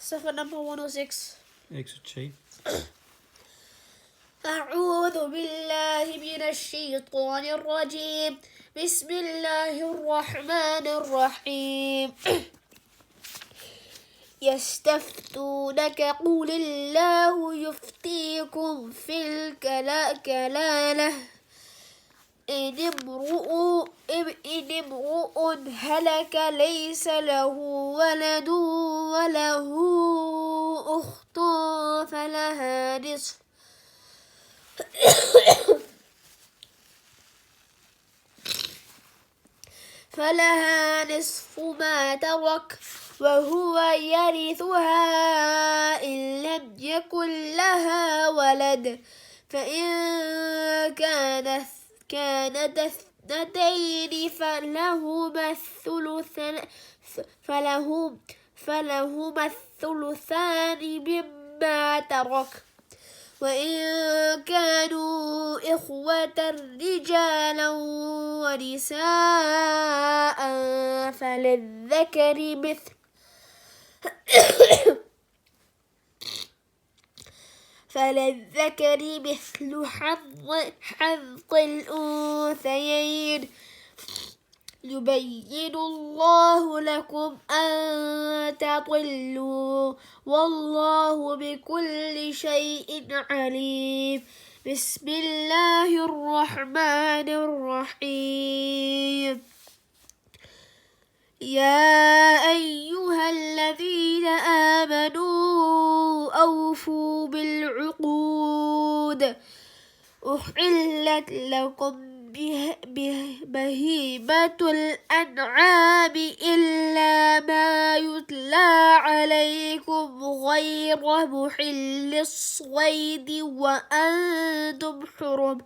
Suffer number 106. Exercise. أعوذ بالله من الشيطان الرجيم. بسم الله الرحمن الرحيم. يستفتونك قل الله يفتيكم في الكلالة إن امرؤ هلك ليس له ولد وله أخت فلها نصف ما ترك وهو يرثها إن لم يكن لها ولد فإن كانت اثنتين فلهما الثلثان مما ترك وإن كانوا إخوة رجالا ونساء فللذكر مثل حظ الأنثيين يبين الله لكم أن تضلوا والله بكل شيء عليم. بسم الله الرحمن الرحيم. يا أيها الذين آمنوا أوفوا بالعقود أحلت لكم بهيمة الأنعام إلا ما يتلى عليكم غير محل الصيد وأنتم حرم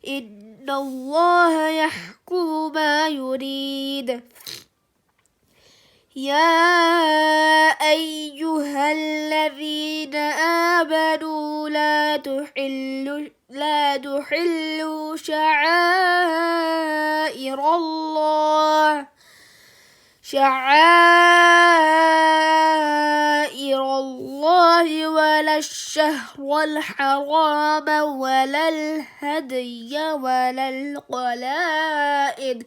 إن الله يحكم ما يريد. يا أيها الذين آمنوا لا تحلوا شعائر الله ولا الشهر الحرام ولا الهدي ولا القلائد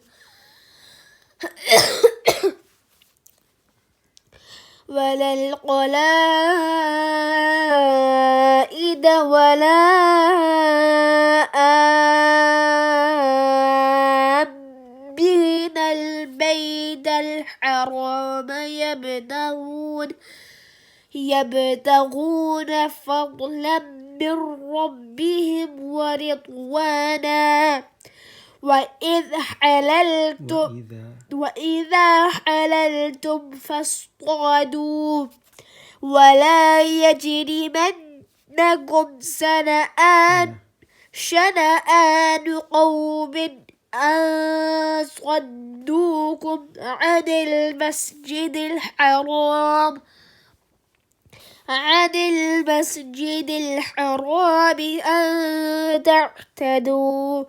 ولا آمين البيت الحرام يبتغون فضلا من ربهم ورضوانا وإذا حللتم فاصطادوا ولا يجرمنكم شنآن قوم أن صدوكم عن المسجد الحرام أن تعتدوا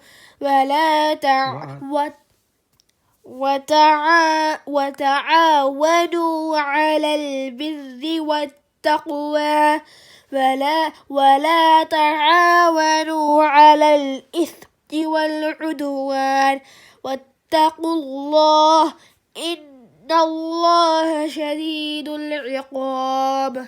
وتعاونوا على البر والتقوى ولا تعاونوا على الإثم والعدوان واتقوا الله إن الله شديد العقاب.